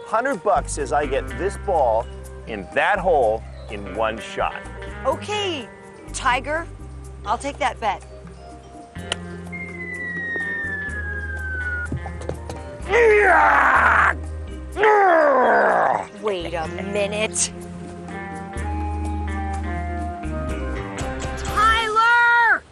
$100 says I get this ball in that hole in one shot. Okay, Tiger, I'll take that bet. Wait a minute. Tyler!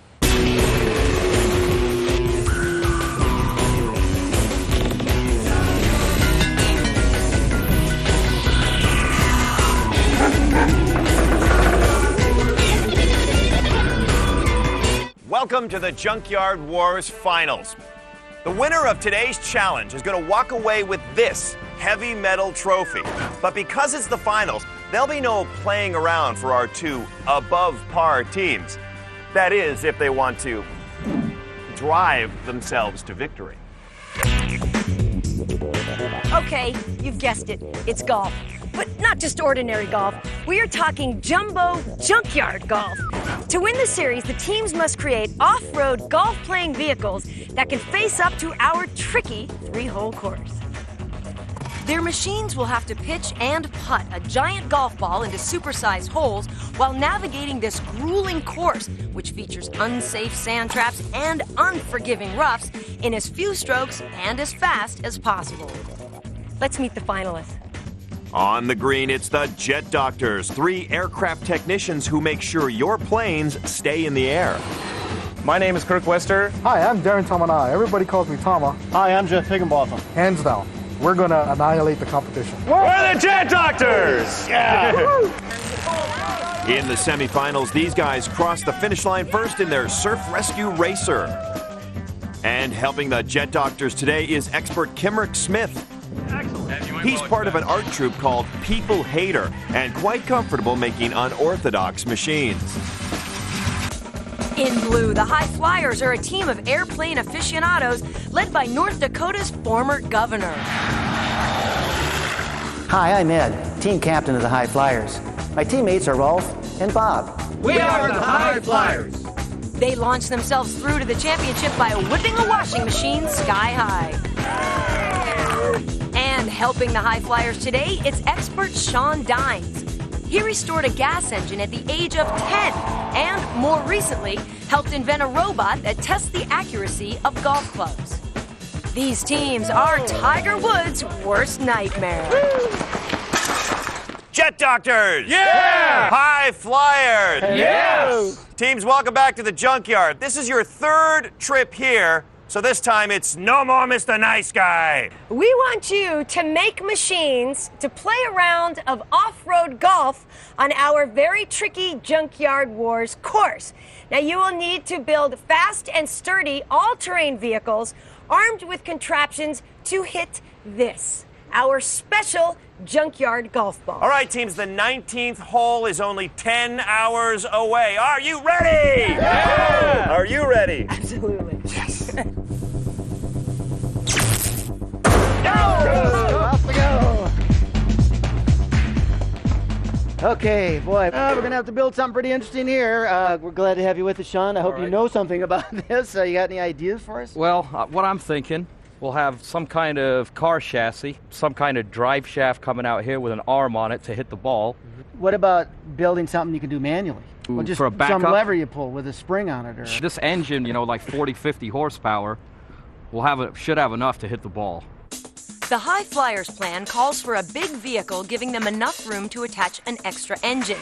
Welcome to the Junkyard Wars Finals. The winner of today's challenge is going to walk away with this heavy metal trophy. But because it's the finals, there'll be no playing around for our two above par teams. That is, if they want to drive themselves to victory. Okay, you've guessed it. It's golf. But not just ordinary golf. We are talking jumbo junkyard golf. To win the series, the teams must create off-road golf-playing vehicles that can face up to our tricky three-hole course. Their machines will have to pitch and putt a giant golf ball into supersized holes while navigating this grueling course, which features unsafe sand traps and unforgiving roughs, in as few strokes and as fast as possible. Let's meet the finalists. On the green, it's the Jet Doctors, 3 aircraft technicians who make sure your planes stay in the air. My name is Kirk Wester. Hi, I'm Darren Tamanai. Everybody calls me Tama. Hi, I'm Jeff Higginbotham. Hands down, we're going to annihilate the competition. We're the Jet Doctors! Yeah! In the semifinals, these guys cross the finish line first in their Surf Rescue Racer. And helping the Jet Doctors today is expert Kimrick Smith. He's part of an art troupe called People Hater and quite comfortable making unorthodox machines. In blue, the High Flyers are a team of airplane aficionados led by North Dakota's former governor. Hi, I'm Ed, team captain of the High Flyers. My teammates are Rolf and Bob. We are the High Flyers. They launched themselves through to the championship by whipping a washing machine sky high. And helping the High Flyers today, it's expert Sean Dines. He restored a gas engine at the age of 10 and, more recently, helped invent a robot that tests the accuracy of golf clubs. These teams are Tiger Woods' worst nightmare. Jet Doctors! Yeah! High Flyers! Yes! Teams, welcome back to the Junkyard. This is your 3rd trip here, so this time it's no more Mr. Nice Guy. We want you to make machines to play a round of off-road golf on our very tricky Junkyard Wars course. Now, you will need to build fast and sturdy all-terrain vehicles armed with contraptions to hit this, our special junkyard golf ball. All right, teams, the 19th hole is only 10 hours away. Are you ready? Yeah! Are you ready? Absolutely. Yes. Off we go! Okay, boy, we're going to have to build something pretty interesting here. We're glad to have you with us, Sean. I hope you know something about this. You got any ideas for us? Well, what I'm thinking, we'll have some kind of car chassis, some kind of drive shaft coming out here with an arm on it to hit the ball. What about building something you can do manually? Ooh, Or just for a backup? some lever you pull with a spring on it? Or... This engine, like 40, 50 horsepower, should have enough to hit the ball. The High Flyers plan calls for a big vehicle giving them enough room to attach an extra engine.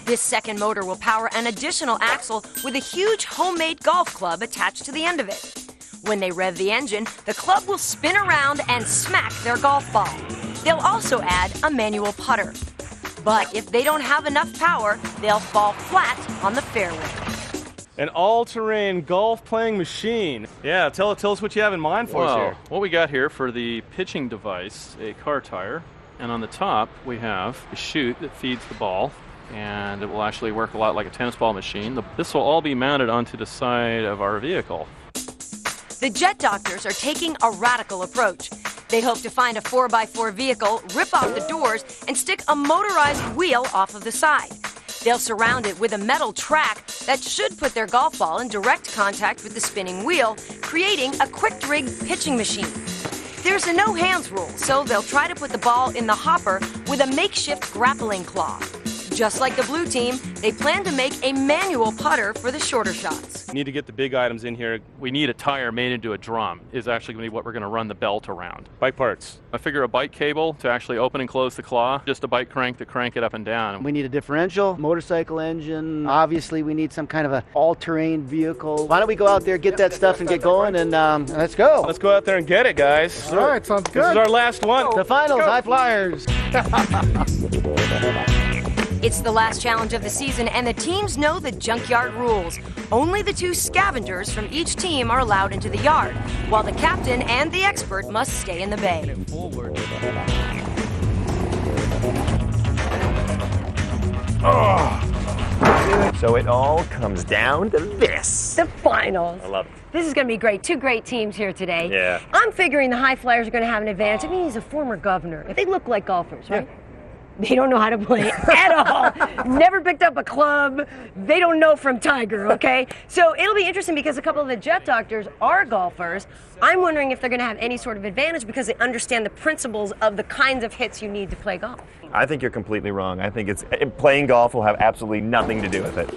This second motor will power an additional axle with a huge homemade golf club attached to the end of it. When they rev the engine, the club will spin around and smack their golf ball. They'll also add a manual putter. But if they don't have enough power, they'll fall flat on the fairway. An all-terrain golf-playing machine. Yeah, tell us what you have in mind for us here. What we got here for the pitching device, a car tire, and on the top we have a chute that feeds the ball, and it will actually work a lot like a tennis ball machine. This will all be mounted onto the side of our vehicle. The Jet Doctors are taking a radical approach. They hope to find a 4x4 vehicle, rip off the doors, and stick a motorized wheel off of the side. They'll surround it with a metal track that should put their golf ball in direct contact with the spinning wheel, creating a quick-rig pitching machine. There's a no hands rule, so they'll try to put the ball in the hopper with a makeshift grappling claw. Just like the blue team, they plan to make a manual putter for the shorter shots. Need to get the big items in here. We need a tire made into a drum is actually going to be what we're going to run the belt around. Bike parts. I figure a bike cable to actually open and close the claw, just a bike crank to crank it up and down. We need a differential, motorcycle engine. Obviously, we need some kind of an all-terrain vehicle. Why don't we go out there, get that stuff, and get going, and let's go. Let's go out there and get it, guys. All right, sounds good. This is our last one. The finals, high flyers. It's the last challenge of the season, and the teams know the junkyard rules. Only the 2 scavengers from each team are allowed into the yard, while the captain and the expert must stay in the bay. So it all comes down to this. The finals. I love it. This is going to be great. 2 great teams here today. Yeah. I'm figuring the high flyers are going to have an advantage. I mean, he's a former governor. They look like golfers, right? Yeah. They don't know how to play at all. Never picked up a club. They don't know from Tiger, okay? So it'll be interesting because a couple of the Jet Doctors are golfers. I'm wondering if they're going to have any sort of advantage because they understand the principles of the kinds of hits you need to play golf. I think you're completely wrong. I think playing golf will have absolutely nothing to do with it.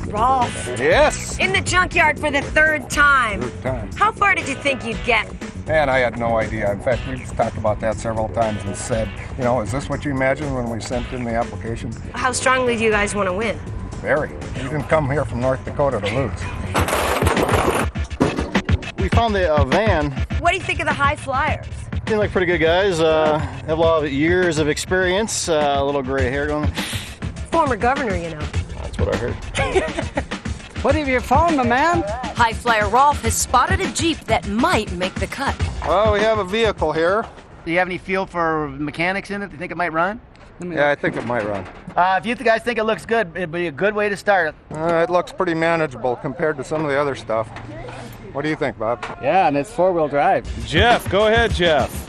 Rolf. Yes. In the junkyard for the 3rd time. Third time. How far did you think you'd get? Man, I had no idea. In fact, we've talked about that several times and said, you know, is this what you imagined when we sent in the application? How strongly do you guys want to win? Very. We didn't come here from North Dakota to lose. We found the van. What do you think of the high flyers? Seem like pretty good guys. Have a lot of years of experience. A little gray hair going. Former governor, you know. That's what I heard. What have you found, my man? High flyer Rolf has spotted a Jeep that might make the cut. Well, we have a vehicle here. Do you have any feel for mechanics in it? Do you think it might run? Yeah, I think it might run. If you guys think it looks good, it'd be a good way to start it. It looks pretty manageable compared to some of the other stuff. What do you think, Bob? Yeah, and it's 4-wheel drive. Jeff, go ahead, Jeff.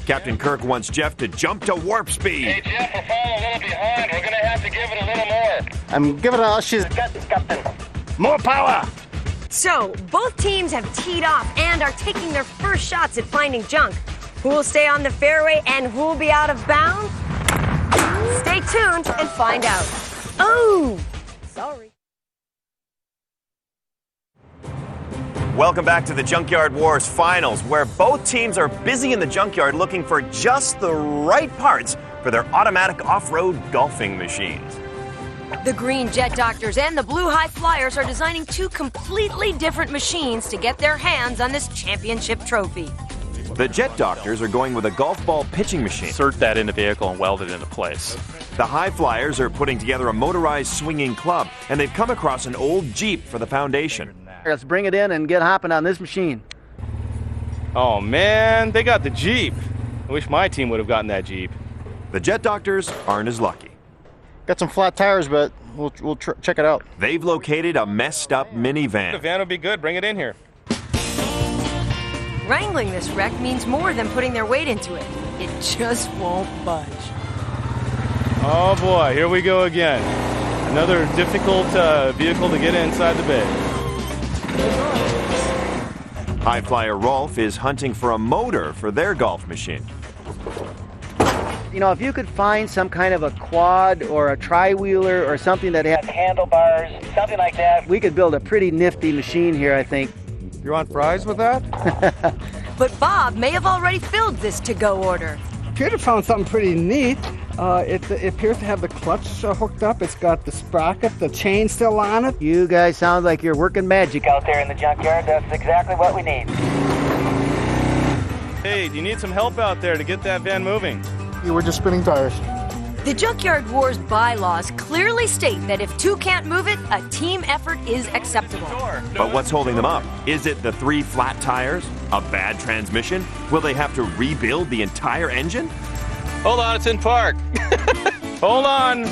Captain Kirk wants Jeff to jump to warp speed. Hey, Jeff, we're falling a little behind. We're going to have to give it a little more. I'm giving it all she's Got this, Captain. more power. So, both teams have teed off and are taking their first shots at finding junk. Who will stay on the fairway and who will be out of bounds? Stay tuned and find out. Oh, sorry. Welcome back to the Junkyard Wars Finals, where both teams are busy in the junkyard looking for just the right parts for their automatic off-road golfing machines. The green Jet Doctors and the blue High Flyers are designing 2 completely different machines to get their hands on this championship trophy. The Jet Doctors are going with a golf ball pitching machine. Insert that in the vehicle and weld it into place. The High Flyers are putting together a motorized swinging club, and they've come across an old Jeep for the foundation. Let's bring it in and get hopping on this machine. Oh, man, they got the Jeep. I wish my team would have gotten that Jeep. The Jet Doctors aren't as lucky. Got some flat tires, but we'll check it out. They've located a messed up The minivan. van would be good. Bring it in here. Wrangling this wreck means more than putting their weight into it. It just won't budge. Oh, boy, here we go again. Another difficult vehicle to get inside the bay. High Flyer Rolf is hunting for a motor for their golf machine. You know, if you could find some kind of a quad or a tri-wheeler or something that has handlebars, something like that, we could build a pretty nifty machine here, I think. You want fries with that? But Bob may have already filled this to-go order. Appear to have found something pretty neat. It appears to have the clutch hooked up. It's got the sprocket, the chain still on it. You guys sound like you're working magic out there in the junkyard. That's exactly what we need. Hey, do you need some help out there to get that van moving? You were just spinning tires. The Junkyard Wars bylaws clearly state that if 2 can't move it, a team effort is acceptable. But what's holding them up? Is it the 3 flat tires? A bad transmission? Will they have to rebuild the entire engine? Hold on, it's in park. Hold on.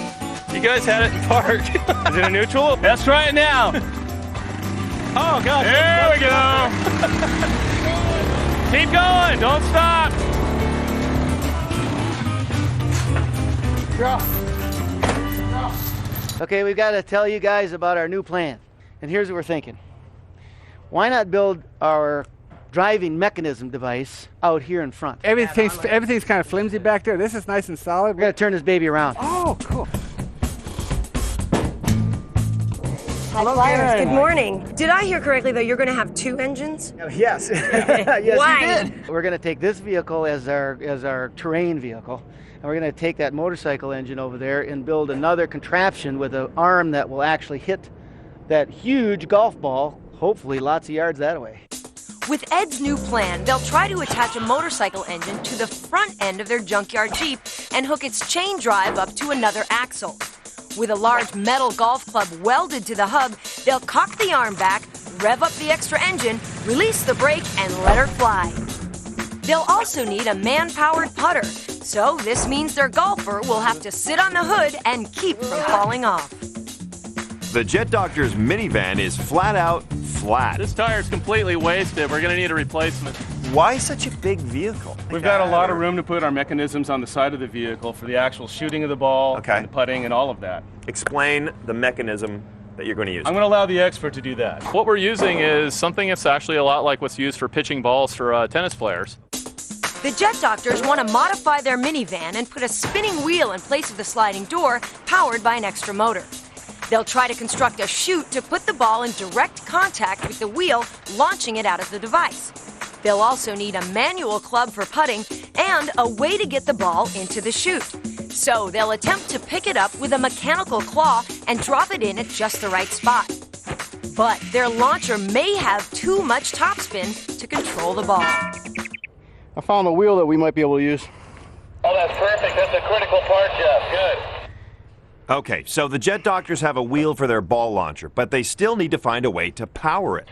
You guys had it in park. Is it a neutral? Let's try it now. Oh, God. There we go. Keep going. Don't stop. Okay, we've got to tell you guys about our new plan. And here's what we're thinking. Why not build our driving mechanism device out here in front? Everything's kind of flimsy back there. This is nice and solid. We're going to turn this baby around. Oh, cool. Hello, Flyers. Good morning. Did I hear correctly, though, you're going to have 2 engines? Yes. Yes, Why? you did. We're going to take this vehicle as our terrain vehicle, and we're going to take that motorcycle engine over there and build another contraption with an arm that will actually hit that huge golf ball, hopefully lots of yards that way. With Ed's new plan, they'll try to attach a motorcycle engine to the front end of their junkyard Jeep and hook its chain drive up to another axle. With a large metal golf club welded to the hub, they'll cock the arm back, rev up the extra engine, release the brake, and let her fly. They'll also need a man-powered putter, so this means their golfer will have to sit on the hood and keep from falling off. The Jet Doctor's minivan is flat out flat. This tire's completely wasted. We're going to need a replacement. Why such a big vehicle? We've got a lot of room to put our mechanisms on the side of the vehicle for the actual shooting of the ball, and the putting, and all of that. Explain the mechanism that you're going to use. I'm going to allow the expert to do that. What we're using is something that's actually a lot like what's used for pitching balls for tennis players. The Jet Doctors want to modify their minivan and put a spinning wheel in place of the sliding door, powered by an extra motor. They'll try to construct a chute to put the ball in direct contact with the wheel, launching it out of the device. They'll also need a manual club for putting and a way to get the ball into the chute. So they'll attempt to pick it up with a mechanical claw and drop it in at just the right spot. But their launcher may have too much topspin to control the ball. I found a wheel that we might be able to use. Oh, that's perfect. That's a critical part, Jeff. Good. Okay, so the Jet Doctors have a wheel for their ball launcher, but they still need to find a way to power it.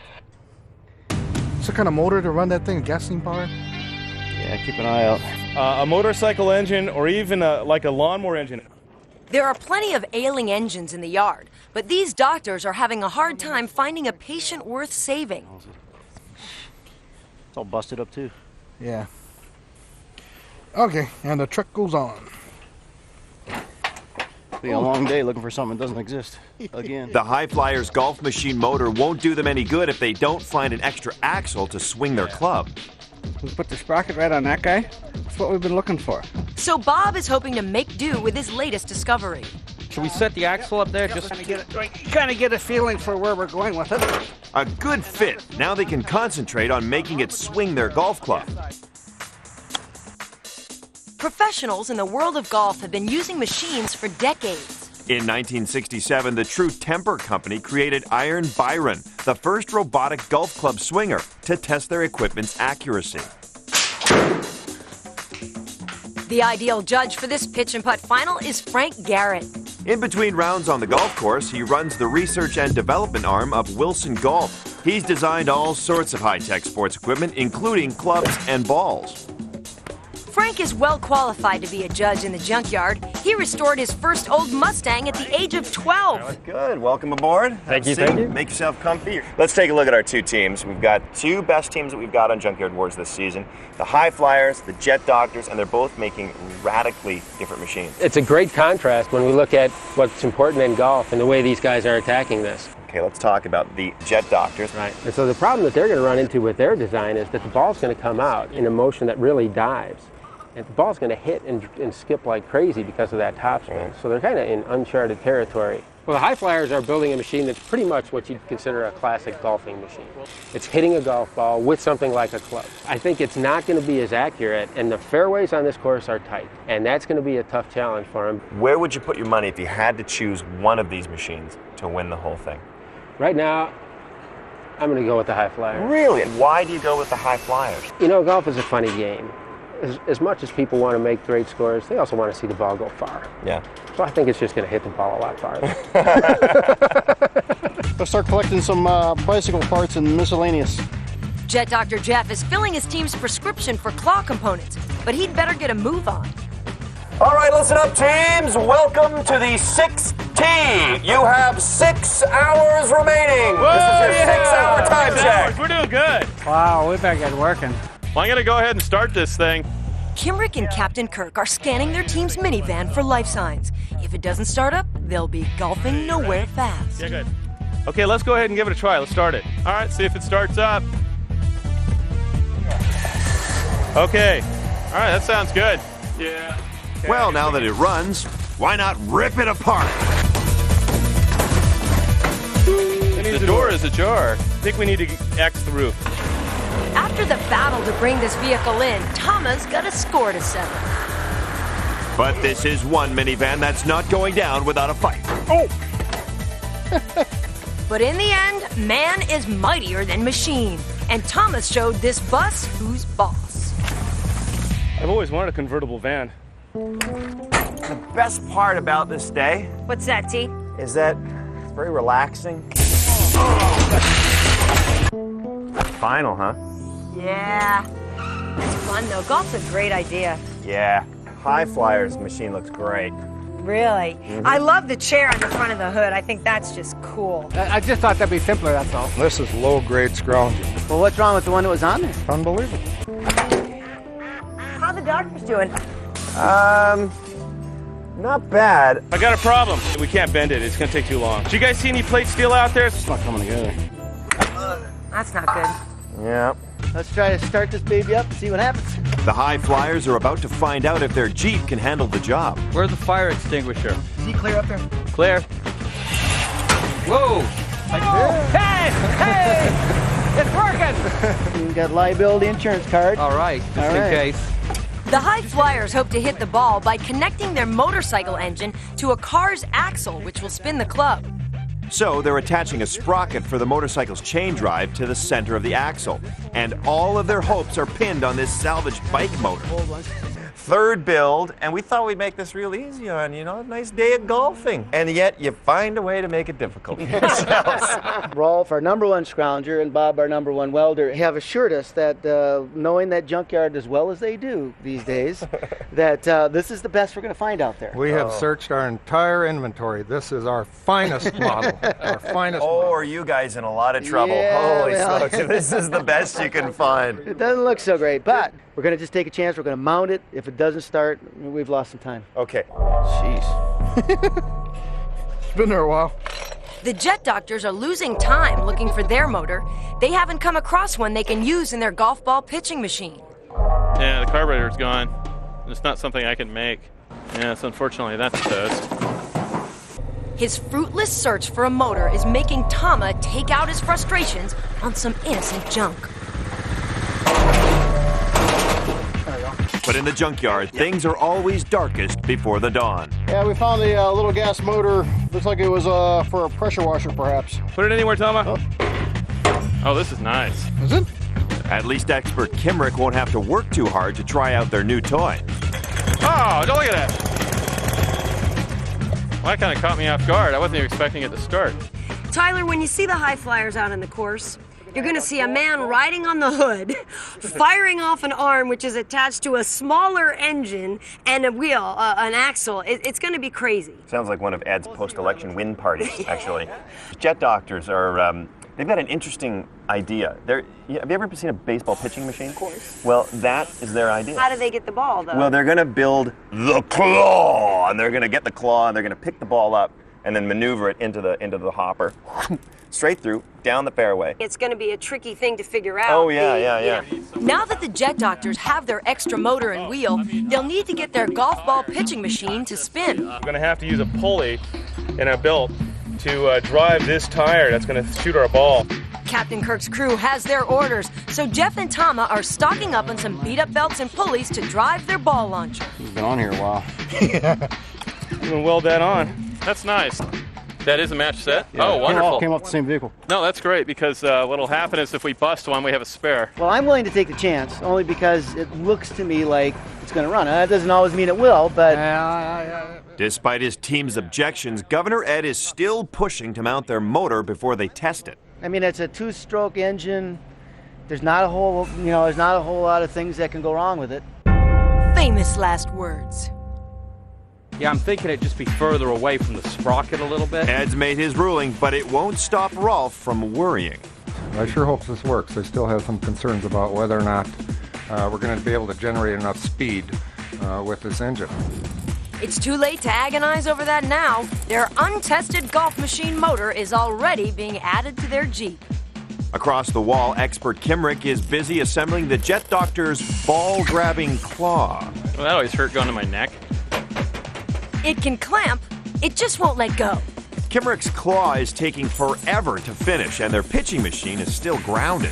What kind of motor to run that thing? Gasoline powered? Yeah, keep an eye out. A motorcycle engine or even like a lawnmower engine. There are plenty of ailing engines in the yard, but these doctors are having a hard time finding a patient worth saving. It's all busted up too. Yeah. Okay, and the trek goes on. Be a long day looking for something that doesn't exist again. The High Flyers golf machine motor won't do them any good if they don't find an extra axle to swing their club. We put the sprocket right on that guy. That's what we've been looking for. So Bob is hoping to make do with his latest discovery. Should we set the axle up there just kind of get a feeling for where we're going with it. A good fit. Now they can concentrate on making it swing their golf club. Professionals in the world of golf have been using machines for decades. In 1967, the True Temper Company created Iron Byron, the first robotic golf club swinger, to test their equipment's accuracy. The ideal judge for this pitch and putt final is Frank Garrett. In between rounds on the golf course, he runs the research and development arm of Wilson Golf. He's designed all sorts of high-tech sports equipment, including clubs and balls. Frank is well qualified to be a judge in the junkyard. He restored his first old Mustang at the age of 12. Good. Welcome aboard. Thank you. Make yourself comfy. Let's take a look at our two teams. We've got two best teams that we've got on Junkyard Wars this season. The High Flyers, the Jet Doctors, and they're both making radically different machines. It's a great contrast when we look at what's important in golf and the way these guys are attacking this. Okay, let's talk about the Jet Doctors. Right. And so the problem that they're going to run into with their design is that the ball's going to come out in a motion that really dives. And the ball's going to hit and skip like crazy because of that topspin. So they're kind of in uncharted territory. Well, the High Flyers are building a machine that's pretty much what you'd consider a classic golfing machine. It's hitting a golf ball with something like a club. I think it's not going to be as accurate, and the fairways on this course are tight, and that's going to be a tough challenge for them. Where would you put your money if you had to choose one of these machines to win the whole thing? Right now, I'm going to go with the High Flyers. Really? And why do you go with the High Flyers? You know, golf is a funny game. As much as people want to make great scores, they also want to see the ball go far. Yeah. So I think it's just going to hit the ball a lot farther. Let's start collecting some bicycle parts and miscellaneous. Jet Dr. Jeff is filling his team's prescription for claw components, but he'd better get a move on. All right, listen up, teams. Welcome to the 6th tee. You have 6 hours remaining. Whoa, this is your 6-hour time check. We're doing good. Wow, we better get working. Well, I'm going to go ahead and start this thing. Kimrick and Captain Kirk are scanning their team's minivan for life signs. If it doesn't start up, they'll be golfing nowhere fast. Yeah, good. Okay, let's go ahead and give it a try. Let's start it. All right, see if it starts up. Okay. All right, that sounds good. Yeah. Okay, Well, now that it runs, why not rip it apart? The door is ajar. I think we need to X the roof. After the battle to bring this vehicle in, Tama's got a score to settle. But this is one minivan that's not going down without a fight. Oh! But in the end, man is mightier than machine. And Thomas showed this bus who's boss. I've always wanted a convertible van. The best part about this day What's that, T? is that it's very relaxing. Final, huh? Yeah. It's fun, though. Golf's a great idea. Yeah. High Flyers machine looks great. Really? I love the chair on the front of the hood. I think that's just cool. I just thought that'd be simpler, that's all. This is low-grade scrounging. Well, what's wrong with the one that was on there? Unbelievable. How the doctors doing? Not bad. I got a problem. We can't bend it. It's going to take too long. Do you guys see any plate steel out there? It's not coming together. That's not good. Yeah. Let's try to start this baby up and see what happens. The High Flyers are about to find out if their Jeep can handle the job. Where's the fire extinguisher? Is he clear up there? Clear. Whoa! Hey! Hey! It's working! You got liability insurance card. All right, just All in right. case. The High Flyers hope to hit the ball by connecting their motorcycle engine to a car's axle, which will spin the club. So they're attaching a sprocket for the motorcycle's chain drive to the center of the axle. And all of their hopes are pinned on this salvaged bike motor. Third build, and we thought we'd make this real easy on you, a nice day of golfing. And yet you find a way to make it difficult for yourselves. Rolf, our #1 scrounger, and Bob, our #1 welder, have assured us that knowing that Junkyard as well as they do these days, that this is the best we're going to find out there. We have searched our entire inventory. This is our finest model. Our finest model. Are you guys in a lot of trouble? Yeah, Holy well. smokes, this is the best you can find. It doesn't look so great, but we're going to just take a chance. We're going to mount it. If it doesn't start, we've lost some time. Okay. Jeez. It's been there a while. The jet doctors are losing time looking for their motor. They haven't come across one they can use in their golf ball pitching machine. Yeah, the carburetor's gone. It's not something I can make. Yes, unfortunately, that's toast. His fruitless search for a motor is making Tama take out his frustrations on some innocent junk. But in the junkyard, things are always darkest before the dawn. Yeah, we found a little gas motor. Looks like it was for a pressure washer, perhaps. Put it anywhere, Tama. Oh, this is nice. Is it? At least expert Kimrick won't have to work too hard to try out their new toy. Oh, don't look at that. Well, that kind of caught me off guard. I wasn't even expecting it to start. Tyler, when you see the High Flyers out on the course, you're going to see a man riding on the hood, firing off an arm which is attached to a smaller engine and a wheel, an axle. It's going to be crazy. Sounds like one of Ed's post-election win parties, actually. Jet doctors are, they've got an interesting idea. Have you ever seen a baseball pitching machine? Of course. Well, that is their idea. How do they get the ball, though? Well, they're going to build the claw, and they're going to get the claw, and they're going to pick the ball up, and then maneuver it into the hopper. Straight through, down the fairway. It's going to be a tricky thing to figure out. Oh, yeah. Now that the jet doctors have their extra motor and wheel, they'll need to get their golf ball pitching machine to spin. We're going to have to use a pulley in a belt to drive this tire that's going to shoot our ball. Captain Kirk's crew has their orders, so Jeff and Tama are stocking up on some beat-up belts and pulleys to drive their ball launcher. It's been on here a while. You can weld that on. That's nice. That is a match set? Yeah. Oh, wonderful. Came off the same vehicle. No, that's great because what'll happen is if we bust one, we have a spare. Well, I'm willing to take the chance, only because it looks to me like it's going to run. That doesn't always mean it will, but... Despite his team's objections, Governor Ed is still pushing to mount their motor before they test it. I mean, it's a two-stroke engine. There's not a whole lot of things that can go wrong with it. Famous last words. Yeah, I'm thinking it'd just be further away from the sprocket a little bit. Ed's made his ruling, but it won't stop Rolf from worrying. I sure hope this works. I still have some concerns about whether or not we're going to be able to generate enough speed with this engine. It's too late to agonize over that now. Their untested golf machine motor is already being added to their Jeep. Across the wall, expert Kimrick is busy assembling the Jet Doctor's ball-grabbing claw. Well, that always hurt going to my neck. It can clamp, it just won't let go. Kimrick's claw is taking forever to finish, and their pitching machine is still grounded.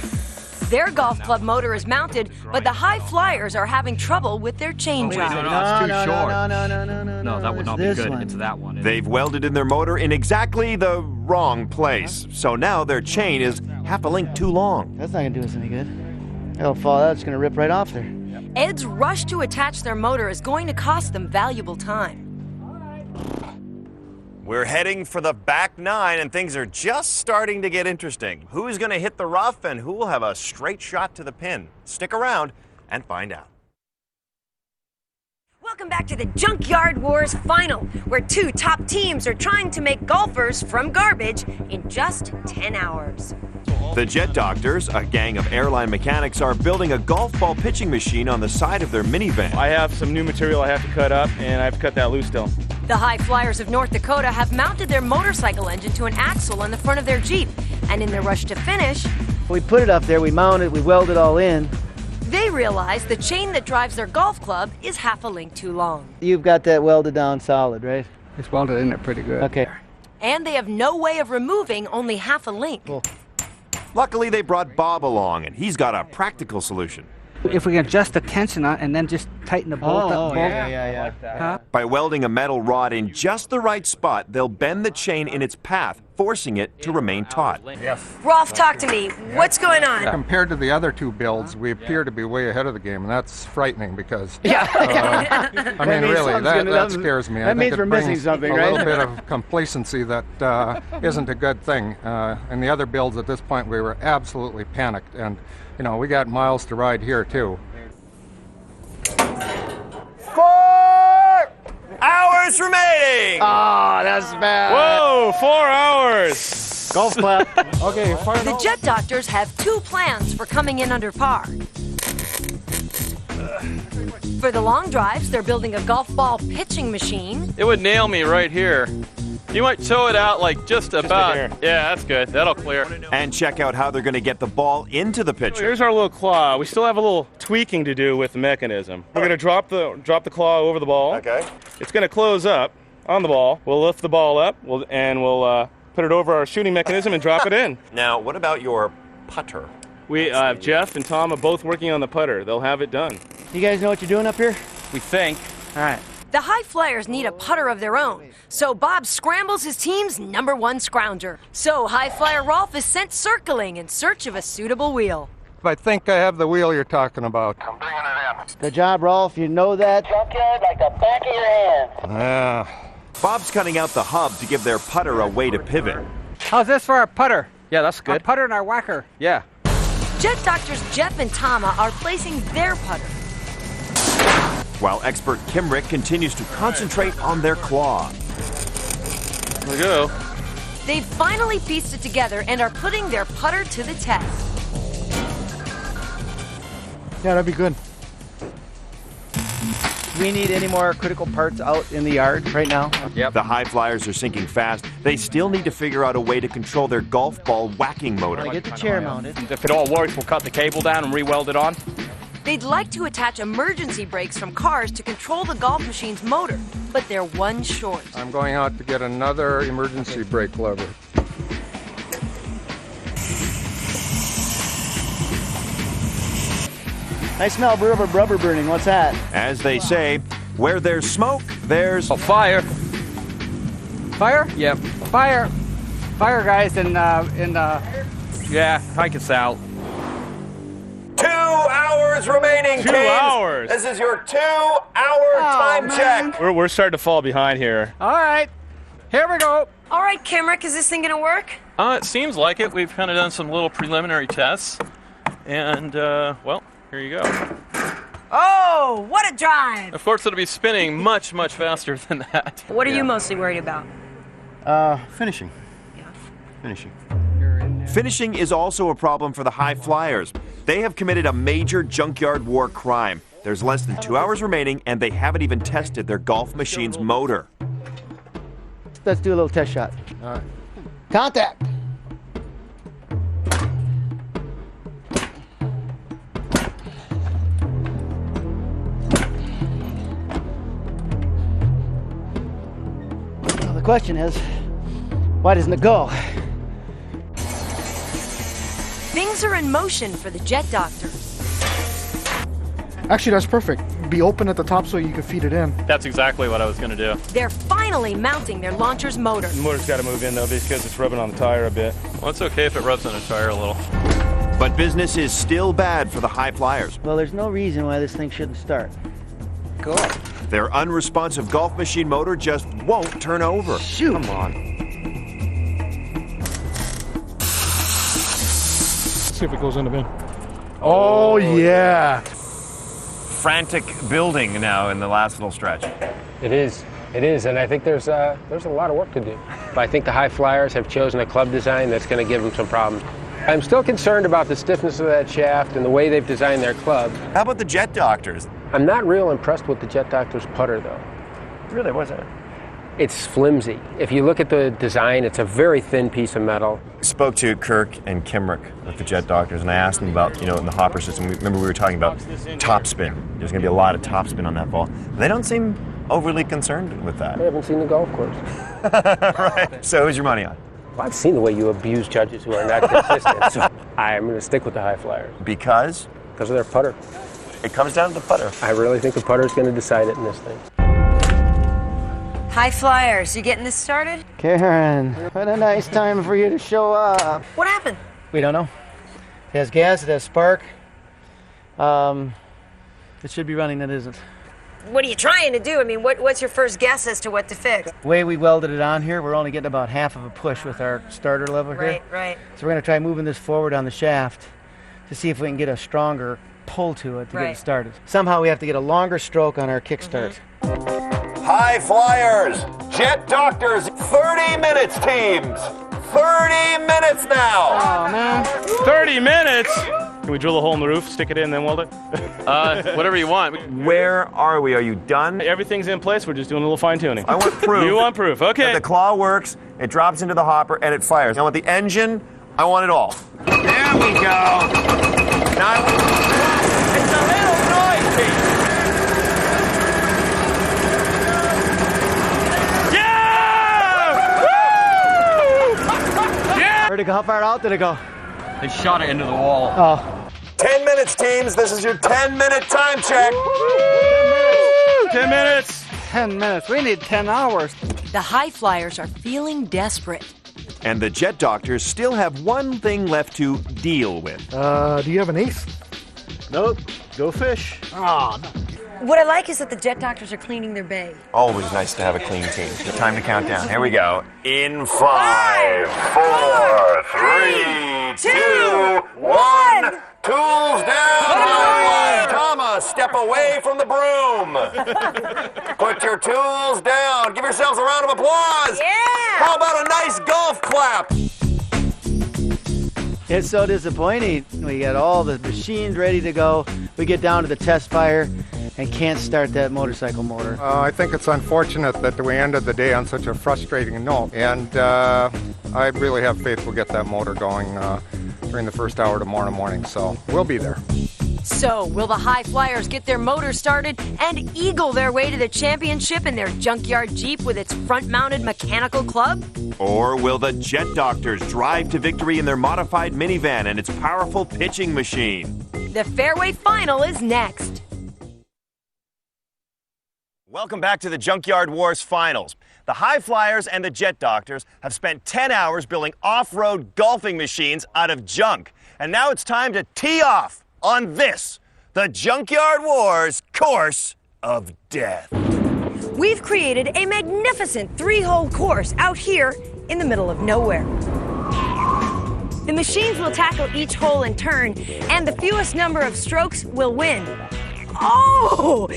Their golf club motor is mounted, but the high flyers are having trouble with their chain drive. No, that would not be good. It's that one. They've welded in their motor in exactly the wrong place, so now their chain is half a link too long. That's not gonna do us any good. It'll fall out, it's gonna rip right off there. Ed's rush to attach their motor is going to cost them valuable time. We're heading for the back nine, and things are just starting to get interesting. Who's going to hit the rough and who will have a straight shot to the pin? Stick around and find out. Welcome back to the Junkyard Wars Final, where two top teams are trying to make golfers from garbage in just 10 hours. The Jet Doctors, a gang of airline mechanics, are building a golf ball pitching machine on the side of their minivan. I have some new material I have to cut up, and I have to cut that loose still. The High Flyers of North Dakota have mounted their motorcycle engine to an axle on the front of their Jeep, and in their rush to finish, We put it up there, we mounted, we welded it all in. they realize the chain that drives their golf club is half a link too long. You've got that welded down solid, right? It's welded in there pretty good. Okay. And they have no way of removing only half a link. Luckily, they brought Bob along, and he's got a practical solution. If we can adjust the tension on and then just tighten the bolt. Yeah. By welding a metal rod in just the right spot, they'll bend the chain in its path, forcing it to remain taut. Yes. Rolf, talk to me. What's going on? Compared to the other two builds, we appear to be way ahead of the game, and that's frightening because, Yeah. I mean, really, that scares me. That means it we're missing brings something, a right? little bit of complacency that isn't a good thing. And the other builds at this point, we were absolutely panicked, and you know, we got miles to ride here too. 4 hours remaining! Oh, that's bad. Whoa, 4 hours! Golf clap. Okay, fire. The Jet Doctors have two plans for coming in under par. For the long drives, they're building a golf ball pitching machine. It would nail me right here. You might tow it out like just about. here. Yeah, that's good. That'll clear. And check out how they're going to get the ball into the pitcher. Here's our little claw. We still have a little tweaking to do with the mechanism. We're going to drop the claw over the ball. Okay. It's going to close up on the ball. We'll lift the ball up, and we'll put it over our shooting mechanism and drop it in. Now, what about your putter? We Jeff and Tom are both working on the putter. They'll have it done. You guys know what you're doing up here? We think. All right. The High Flyers need a putter of their own, so Bob scrambles his team's #1 scrounger. So High Flyer Rolf is sent circling in search of a suitable wheel. I think I have the wheel you're talking about. I'm bringing it in. Good job, Rolf. You know that. Junkyard like the back of your hand. Yeah. Bob's cutting out the hub to give their putter a way to pivot. How's this for our putter? Yeah, that's Our good. putter and our whacker. Yeah. Jet Doctors Jeff and Tama are placing their putter. While expert Kimrick continues to concentrate on their claw. There we go. They've finally pieced it together and are putting their putter to the test. Yeah, that'd be good. Do we need any more critical parts out in the yard right now? The High Flyers are sinking fast. They still need to figure out a way to control their golf ball whacking motor. Get the chair mounted. If it all works, we'll cut the cable down and re-weld it on. They'd like to attach emergency brakes from cars to control the golf machine's motor, but they're one short. I'm going out to get another emergency brake lever. I smell rubber burning. What's that? As they say, where there's smoke, there's Fire. Fire? Yep. Fire. Fire, guys, in Yeah, hike us out. 2 hours remaining. 2 teams. hours. This is your 2-hour time check. We're starting to fall behind here. All right. Here we go. All right, Kimrick, is this thing gonna work? It seems like it. We've kind of done some little preliminary tests. And, well, here you go. Oh, what a drive! Of course, it'll be spinning much, much faster than that. What are you mostly worried about? Finishing. Finishing. Finishing is also a problem for the High Flyers. They have committed a major junkyard war crime. There's less than 2 hours remaining, and they haven't even tested their golf machine's motor. Let's do a little test shot. All right. Contact. Well, the question is, why doesn't it go? Things are in motion for the Jet Doctor. Actually, that's perfect. Be open at the top so you can feed it in. That's exactly what I was going to do. They're finally mounting their launcher's motor. The motor's got to move in though because it's rubbing on the tire a bit. Well, it's okay if it rubs on a tire a little. But business is still bad for the high flyers. Well, there's no reason why this thing shouldn't start. Go. Their unresponsive golf machine motor just won't turn over. Shoot. Come on. Let's see if it goes in the bin. Oh, yeah. Frantic building now in the last little stretch. It is, and I think there's a lot of work to do. But I think the high flyers have chosen a club design that's going to give them some problems. I'm still concerned about the stiffness of that shaft and the way they've designed their clubs. How about the Jet Doctors? I'm not real impressed with the Jet Doctor's putter, though. Really, wasn't it? It's flimsy. If you look at the design, it's a very thin piece of metal. I spoke to Kirk and Kimrick with the Jet Doctors, and I asked them about, in the hopper system. Remember we were talking about topspin. There's going to be a lot of topspin on that ball. They don't seem overly concerned with that. I haven't seen the golf course. Right. So who's your money on? Well, I've seen the way you abuse judges who are not consistent. So I'm going to stick with the high flyers. Because? Because of their putter. It comes down to the putter. I really think the putter is going to decide it in this thing. High flyers, you getting this started? Karen, what a nice time for you to show up. What happened? We don't know. It has gas, it has spark. It should be running, it isn't. What are you trying to do? I mean, what's your first guess as to what to fix? The way we welded it on here, we're only getting about half of a push with our starter level here. Right. So we're going to try moving this forward on the shaft to see if we can get a stronger pull to it to get it started. Somehow we have to get a longer stroke on our kickstart. High flyers, Jet Doctors, 30 minutes teams. 30 minutes now. Oh, man. 30 minutes? Can we drill a hole in the roof, stick it in, then weld it? Whatever you want. Where are we? Are you done? Everything's in place. We're just doing a little fine tuning. I want proof. You want proof? Okay. That the claw works, it drops into the hopper, and it fires. I want the engine. I want it all. There we go. Now it's a little noisy. Yeah! Woo! Yeah! Where'd it go? How far out did it go? They shot it into the wall. Oh. 10 minutes, teams. This is your 10-minute time check. 10 minutes. 10 minutes. We need 10 hours. The high flyers are feeling desperate. And the Jet Doctors still have one thing left to deal with. Do you have an ace? Nope. Go fish. Ah, What I like is that the Jet Doctors are cleaning their bay. Always nice to have a clean team. Time to count down. Here we go. In 5, 4, 3, 2, 1. Tools down. Thomas, step away from the broom. Put your tools down. Give yourselves a round of applause. Yeah. How about a nice golf clap? It's so disappointing. We got all the machines ready to go. We get down to the test fire and can't start that motorcycle motor. I think it's unfortunate that we ended the day on such a frustrating note, and I really have faith we'll get that motor going during the first hour tomorrow morning, so we'll be there. So, will the high flyers get their motor started and eagle their way to the championship in their Junkyard Jeep with its front-mounted mechanical club? Or will the Jet Doctors drive to victory in their modified minivan and its powerful pitching machine? The Fairway Final is next. Welcome back to the Junkyard Wars Finals. The High Flyers and the Jet Doctors have spent 10 hours building off-road golfing machines out of junk. And now it's time to tee off on this, the Junkyard Wars Course of Death. We've created a magnificent 3-hole course out here in the middle of nowhere. The machines will tackle each hole in turn, and the fewest number of strokes will win. Oh!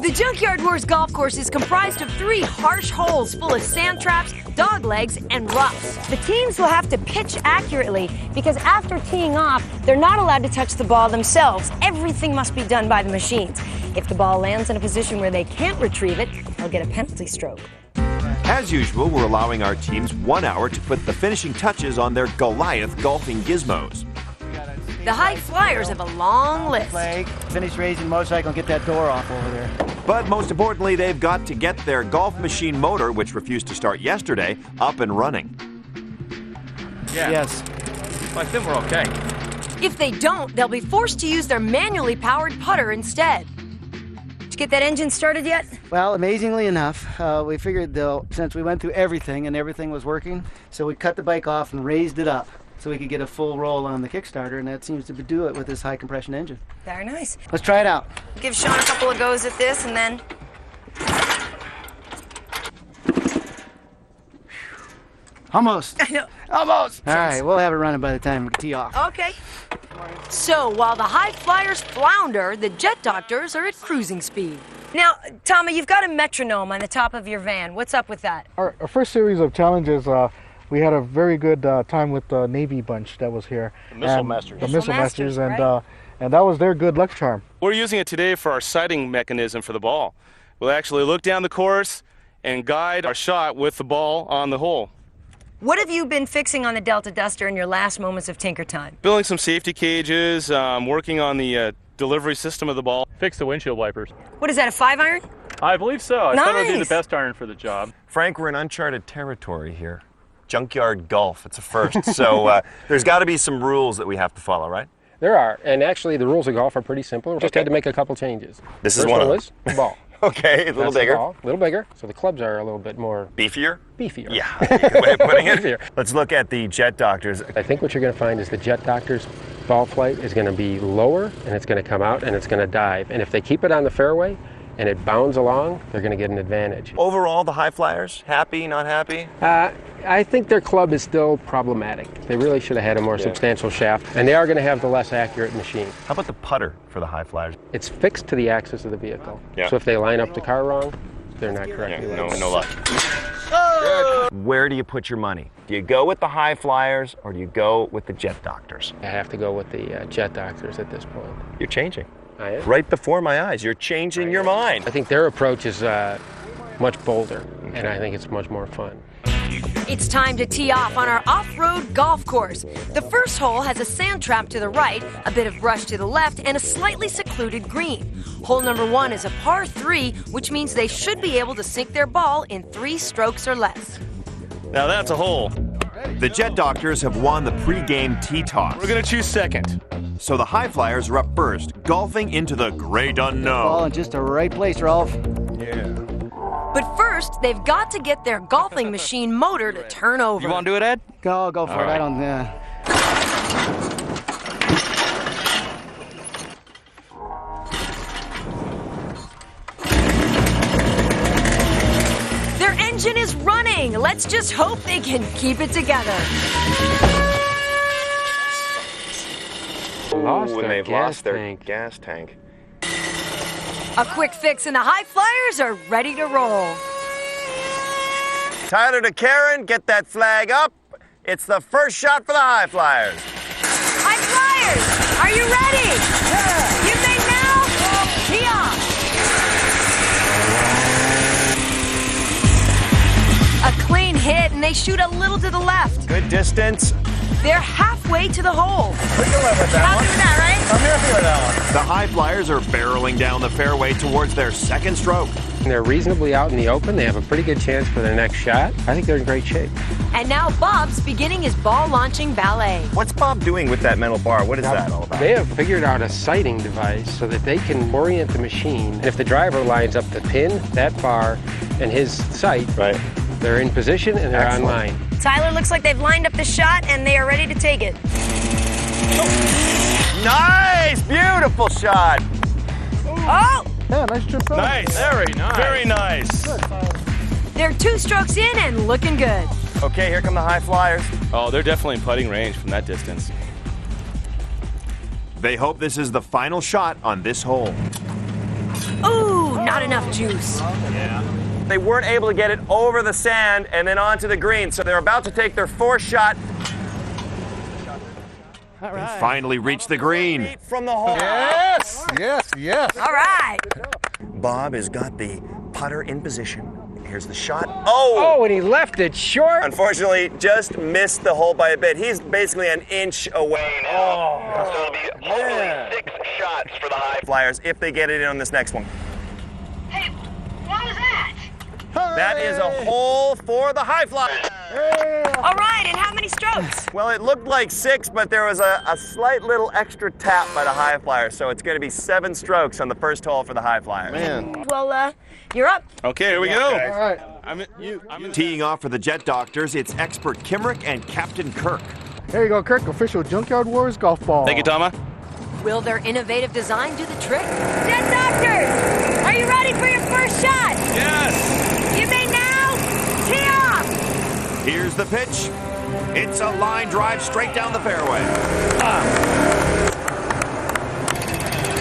The Junkyard Wars golf course is comprised of 3 harsh holes full of sand traps, dog legs, and roughs. The teams will have to pitch accurately because after teeing off, they're not allowed to touch the ball themselves. Everything must be done by the machines. If the ball lands in a position where they can't retrieve it, they'll get a penalty stroke. As usual, we're allowing our teams 1 hour to put the finishing touches on their Goliath golfing gizmos. The high flyers have a long list. Finish raising the motorcycle and get that door off over there. But most importantly, they've got to get their golf machine motor, which refused to start yesterday, up and running. Yeah. Yes. I think we're okay. If they don't, they'll be forced to use their manually powered putter instead. Did you get that engine started yet? Well, amazingly enough, we figured though, since we went through everything and everything was working, so we cut the bike off and raised it up so we could get a full roll on the Kickstarter, and that seems to do it with this high compression engine. Very nice. Let's try it out. Give Sean a couple of goes at this and then... Almost. I know. Almost. All right, we'll have it running by the time we tee off. Okay. So while the high flyers flounder, the jet doctors are at cruising speed. Now, Tommy, you've got a metronome on the top of your van. What's up with that? Our first series of challenges, we had a very good time with the Navy bunch that was here. The Missile Masters. The Missile Masters, and right? And that was their good luck charm. We're using it today for our sighting mechanism for the ball. We'll actually look down the course and guide our shot with the ball on the hole. What have you been fixing on the Delta Duster in your last moments of tinker time? Building some safety cages, working on the delivery system of the ball. Fix the windshield wipers. What is that, a 5-iron? I believe so. I thought it would be the Nice. best iron for the job. Frank, we're in uncharted territory here. Junkyard golf, it's a first. So there's got to be some rules that we have to follow, right? There are, and actually the rules of golf are pretty simple. We just had to make a couple changes. This is First one of them. was the ball. Okay, a little That's the bigger. ball, a little bigger. So the clubs are a little bit more Beefier? beefier. Yeah, good way of putting it. Beefier. Let's look at the jet doctors. I think what you're going to find is the jet doctor's ball flight is going to be lower, and it's going to come out and it's going to dive. And if they keep it on the fairway and it bounds along, they're going to get an advantage. Overall, the high flyers, happy, not happy? I think their club is still problematic. They really should have had a more substantial shaft, and they are going to have the less accurate machine. How about the putter for the high flyers? It's fixed to the axis of the vehicle. Yeah. So if they line up the car wrong, they're not correctly lined. No luck. Where do you put your money? Do you go with the high flyers or do you go with the jet doctors? I have to go with the jet doctors at this point. You're changing. I am. Right before my eyes, you're changing your mind. I think their approach is much bolder, and I think it's much more fun. It's time to tee off on our off-road golf course. The first hole has a sand trap to the right, a bit of brush to the left, and a slightly secluded green. Hole number 1 is a par 3, which means they should be able to sink their ball in 3 strokes or less. Now that's a hole. The jet doctors have won the pre-game tee toss. We're going to choose second. So the high flyers are up first, golfing into the great Ball unknown. in just the right place, Rolf. But first, they've got to get their golfing machine motor to turn over. You want to do it, Ed? Go for it. right. I don't. Their engine is running. Let's just hope they can keep it together. Lost Ooh, their and they've gas lost their tank. gas tank. A quick fix and the high flyers are ready to roll. Tyler to Karen, get that flag up. It's the first shot for the high flyers. High flyers, are you ready? Yeah. You think now? Tee off. A clean hit and they shoot a little to the left. Good distance. They're halfway to the hole. We can live with that Happy one. with that, right? I'm happy with that one. The high flyers are barreling down the fairway towards their second stroke. And they're reasonably out in the open. They have a pretty good chance for their next shot. I think they're in great shape. And now Bob's beginning his ball launching ballet. What's Bob doing with that metal bar? What is that all about? They have figured out a sighting device so that they can orient the machine. And if the driver lines up the pin, that bar, and his sight, Right. they're in position and they're Excellent. online. Tyler looks like they've lined up the shot and they are ready to take it. Nice! Beautiful shot. Oh! Yeah, nice trip. Nice. Very nice. Very nice. They're 2 strokes in and looking good. Okay, here come the high flyers. Oh, they're definitely in putting range from that distance. They hope this is the final shot on this hole. Ooh, not enough juice. They weren't able to get it over the sand and then onto the green, so they're about to take their 4th shot. All They right. finally reached the green. From the hole. Yes, yes, yes. All right. Bob has got the putter in position. Here's the shot. Oh! Oh, and he left it short. Unfortunately, just missed the hole by a bit. He's basically an inch away now. So it'll be hopefully 6 shots for the high. Flyers, if they get it in on this next one. Hey, what was that? That is a hole for the high flyers. All right, and how many strokes? Well, it looked like 6, but there was a slight little extra tap by the high flyers, so it's going to be 7 strokes on the first hole for the high flyers. Man. Well, you're up. Okay, here we go. All right. Teeing off for the Jet Doctors, it's expert Kimrick and Captain Kirk. There you go, Kirk. Official Junkyard Wars golf ball. Thank you, Tama. Will their innovative design do the trick? Jet Doctors, are you ready for your first shot? Yes. You may now tee off. Here's the pitch. It's a line drive straight down the fairway.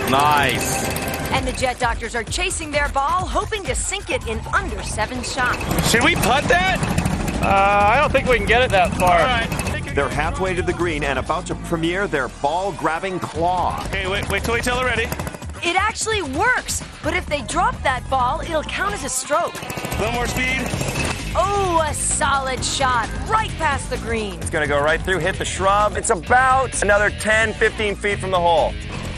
Nice. And the Jet Doctors are chasing their ball, hoping to sink it in under 7 shots. Should we putt that? I don't think we can get it that far. All right. They're halfway to the green and about to premiere their ball-grabbing claw. Okay, wait till we tell her ready. It actually works, but if they drop that ball, it'll count as a stroke. A little more speed. Oh, a solid shot, right past the green. It's going to go right through, hit the shrub. It's about another 10, 15 feet from the hole.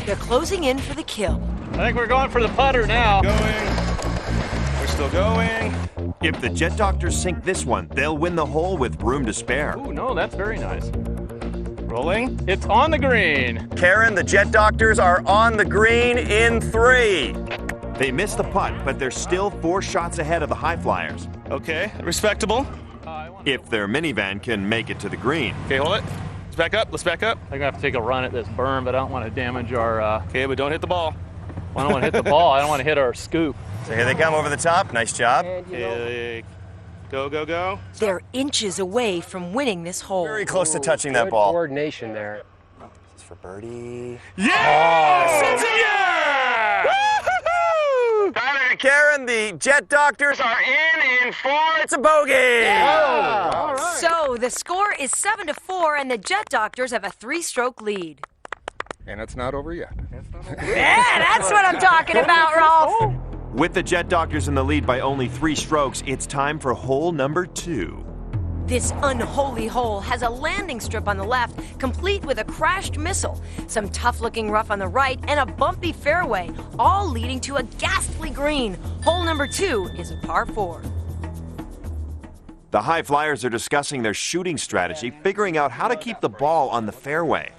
They're closing in for the kill. I think we're going for the putter now. We're still going. If the Jet Doctors sink this one, they'll win the hole with room to spare. Ooh, no, that's very nice. Rolling. It's on the green. Karen, the Jet Doctors are on the green in 3. They missed the putt, but they're still 4 shots ahead of the high flyers. Okay, respectable. If their minivan can make it to the green. Okay, hold it. Let's back up. Let's back up. I'm gonna have to take a run at this berm, but I don't want to damage our. Okay, but don't hit the ball. I don't want to hit the ball. I don't want to hit our scoop. So here they come over the top. Nice job. Okay, go, go, go. They're inches away from winning this hole. Very close to touching that Good ball. coordination there. This is for birdie. Yes! Yeah! Woo-hoo-hoo! Tyler and Karen, the Jet Doctors are in 4. It's a bogey. All right. So the score is 7-4, and the Jet Doctors have a 3-stroke lead. And it's not over yet. Yeah, that's what I'm talking about, Rolf. With the Jet Doctors in the lead by only 3 strokes, it's time for hole number 2. This unholy hole has a landing strip on the left, complete with a crashed missile, some tough-looking rough on the right, and a bumpy fairway, all leading to a ghastly green. Hole number 2 is a par 4. The high flyers are discussing their shooting strategy, figuring out how to keep the ball on the fairway.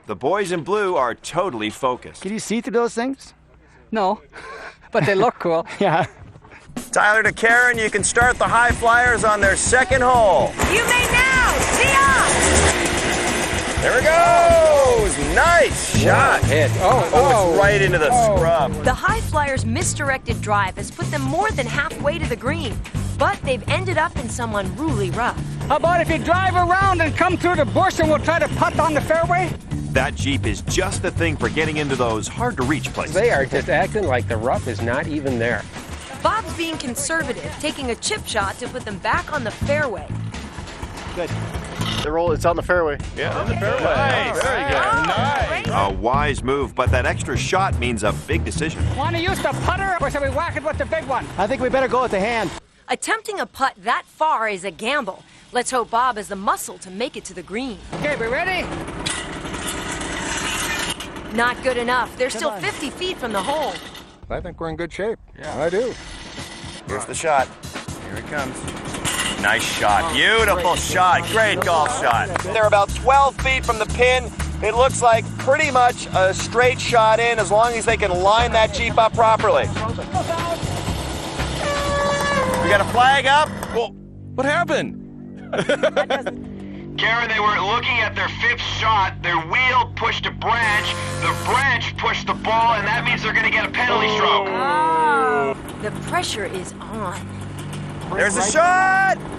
The boys in blue are totally focused. Can you see through those things? No, but they look cool. Yeah. Tyler to Karen, you can start the high flyers on their second hole. You may now tee off. There it goes. Nice shot. Hit. Oh, it's right into the scrub. The high flyers' misdirected drive has put them more than halfway to the green, but they've ended up in some unruly rough. How about if you drive around and come through the bush and we'll try to putt on the fairway? That Jeep is just the thing for getting into those hard-to-reach places. They are just acting like the rough is not even there. Bob's being conservative, taking a chip shot to put them back on the fairway. Good. It's on the fairway. Yeah, on the fairway. Nice. Very good. Nice. A wise move, but that extra shot means a big decision. Want to use the putter or shall we whack it with the big one? I think we better go with the hand. Attempting a putt that far is a gamble. Let's hope Bob has the muscle to make it to the green. Okay, we ready? Not good enough. They're still 50 feet from the hole. I think we're in good shape. Yeah. I do. Here's the shot. Here it comes. Nice shot. Beautiful shot. Great golf shot. They're about 12 feet from the pin. It looks like pretty much a straight shot in as long as they can line that Jeep up properly. We got a flag up. Well, what happened? Karen, they were looking at their 5th shot. Their wheel pushed a branch. The branch pushed the ball, and that means they're going to get a penalty stroke. Oh, the pressure is on. There's a shot. Maybe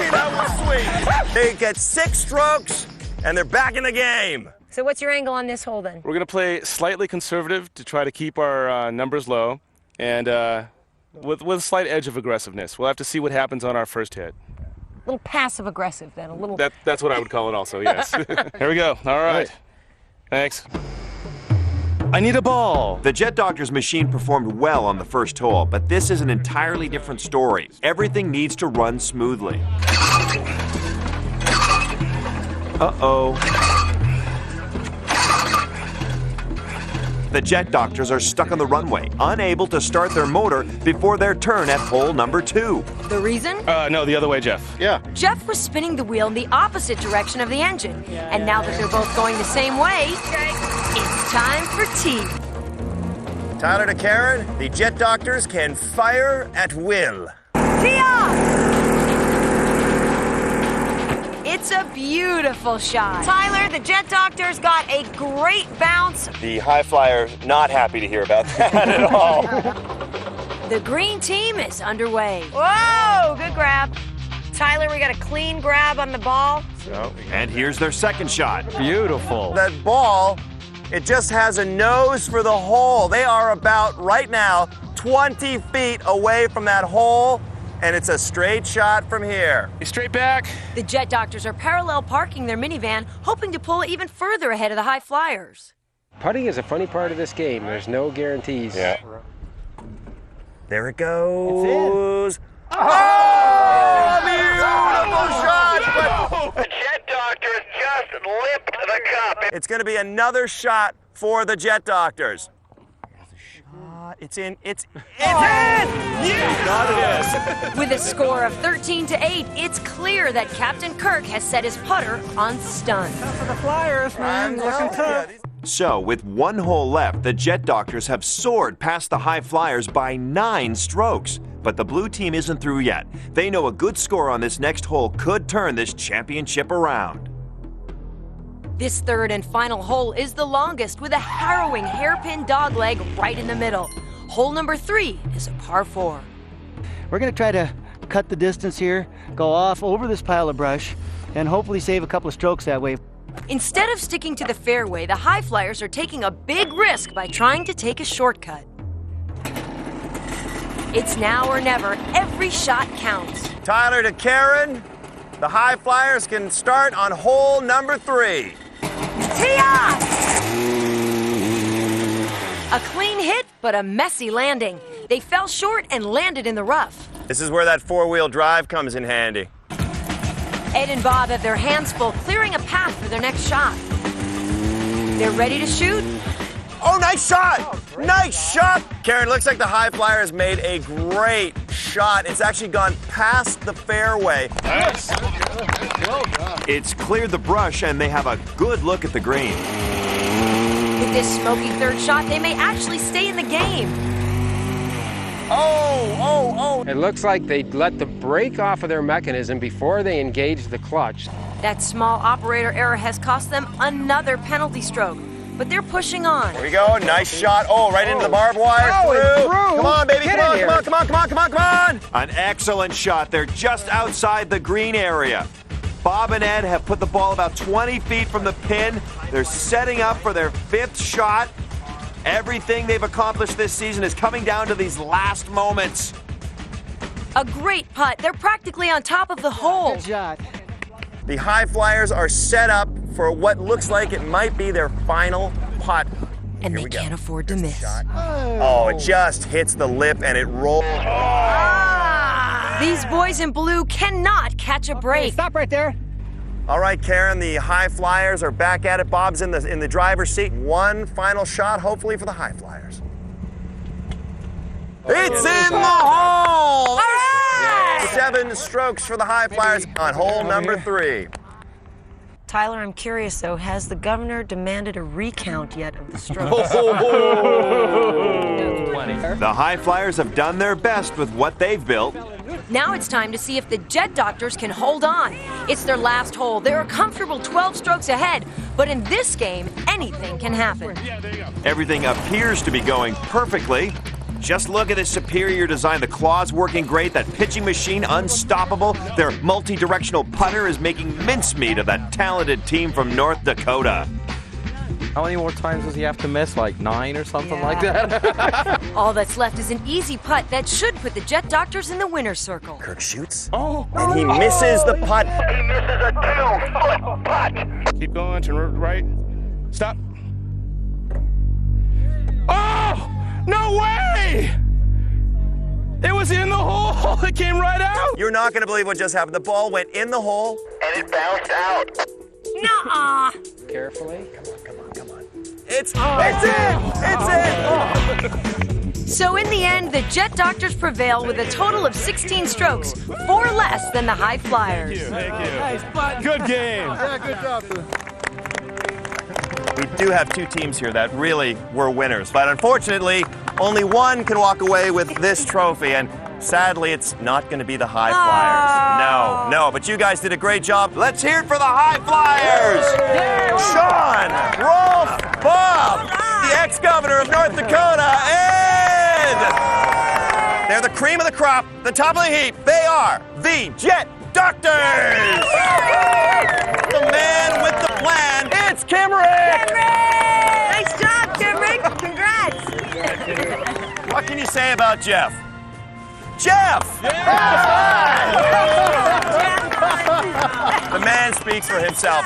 that was sweet. They get 6 strokes, and they're back in the game. So what's your angle on this hole then? We're going to play slightly conservative to try to keep our numbers low and with a slight edge of aggressiveness. We'll have to see what happens on our first hit. little passive aggressive then, a little. That's what I would call it also, yes. Here we go. All right. Thanks. I need a ball. The Jet Doctor's machine performed well on the first hole, but this is an entirely different story. Everything needs to run smoothly. Uh-oh. The Jet Doctors are stuck on the runway, unable to start their motor before their turn at hole number 2. The reason? No, the other way, Jeff. Yeah. Jeff was spinning the wheel in the opposite direction of the engine. And now that they're both going the same way, it's time for tea. Tyler to Karen, the Jet Doctors can fire at will. Tee off! It's a beautiful shot. Tyler, the Jet Doctors got a great bounce. The High Flyers not happy to hear about that at all. The green team is underway. Whoa, good grab. Tyler, we got a clean grab on the ball. And here's their second shot. Beautiful. That ball, it just has a nose for the hole. They are about, right now, 20 feet away from that hole, and it's a straight shot from here. Straight back. The Jet Doctors are parallel parking their minivan, hoping to pull even further ahead of the High Flyers. Putting is a funny part of this game. There's no guarantees. Yeah. There it goes. Oh, beautiful shot! The Jet Doctors just lipped the cup. It's going to be another shot for the Jet Doctors. It's in. It's in! Yeah! Got it. With a score of 13-8, it's clear that Captain Kirk has set his putter on stun. For the Flyers, man, looking tough. So, with one hole left, the Jet Doctors have soared past the High Flyers by 9 strokes. But the blue team isn't through yet. They know a good score on this next hole could turn this championship around. This third and final hole is the longest, with a harrowing hairpin dogleg right in the middle. Hole number 3 is a par 4. We're going to try to cut the distance here, go off over this pile of brush, and hopefully save a couple of strokes that way. Instead of sticking to the fairway, the High Flyers are taking a big risk by trying to take a shortcut. It's now or never. Every shot counts. Tyler to Karen, the High Flyers can start on hole number 3. Tee off! A clean hit, but a messy landing. They fell short and landed in the rough. This is where that 4-wheel drive comes in handy. Ed and Bob have their hands full, clearing a path for their next shot. They're ready to shoot. Oh, nice shot! Nice shot! Karen, looks like the High Flyers made a great shot. It's actually gone past the fairway. Nice. Well done. It's cleared the brush, and they have a good look at the green. With this smoky third shot, they may actually stay in the game. Oh! It looks like they let the brake off of their mechanism before they engaged the clutch. That small operator error has cost them another penalty stroke. But they're pushing on. Here we go, nice shot. Oh, right into the barbed wire. Through. Come on, baby, Get come on, in come here. on, come on, come on, come on, come on. An excellent shot. They're just outside the green area. Bob and Ed have put the ball about 20 feet from the pin. They're setting up for their 5th shot. Everything they've accomplished this season is coming down to these last moments. A great putt. They're practically on top of the hole. Good shot. The High Flyers are set up for what looks like it might be their final putt. And they can't afford to miss. Oh, it just hits the lip and it rolls. These boys in blue cannot catch a break. Stop right there. All right, Karen, the High Flyers are back at it. Bob's in the driver's seat. One final shot, hopefully, for the High Flyers. It's in the hole! All right! 7 strokes for the High Flyers on hole number 3. Tyler, I'm curious though, has the governor demanded a recount yet of the strokes? The High Flyers have done their best with what they've built. Now it's time to see if the Jet Doctors can hold on. It's their last hole. They're a comfortable 12 strokes ahead, but in this game, anything can happen. Everything appears to be going perfectly. Just look at this superior design. The claw's working great. That pitching machine unstoppable. Their multi-directional putter is making mincemeat of that talented team from North Dakota. How many more times does he have to miss? Like 9 or something like that? All that's left is an easy putt that should put the Jet Doctors in the winner's circle. Kirk shoots. Oh. And he misses the putt. He misses a 2-foot putt. Keep going, turn right. Stop. Oh! No way! It was in the hole. It came right out. You're not going to believe what just happened. The ball went in the hole. And it bounced out. Nuh-uh. Carefully. Come on. It's in! It's in! So in the end, the Jet Doctors prevail with a total of 16 strokes, 4 less than the High Flyers. Thank you. Good game. Yeah, good job. We do have 2 teams here that really were winners, but unfortunately, only one can walk away with this trophy, and sadly, it's not going to be the High Flyers. No, but you guys did a great job. Let's hear it for the High Flyers! Sean, Rolf, Bob, the ex-governor of North Dakota, and they're the cream of the crop, the top of the heap. They are the Jet Doctors! The man with the plan, it's Kimrick! Nice job, Kimrick. Congrats. What can you say about Jeff? Jeff! The man speaks for himself.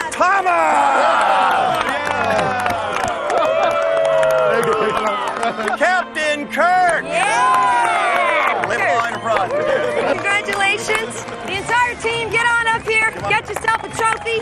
Captain Kirk! Live on and prosper. Congratulations. The entire team, get on up here. Get yourself a trophy.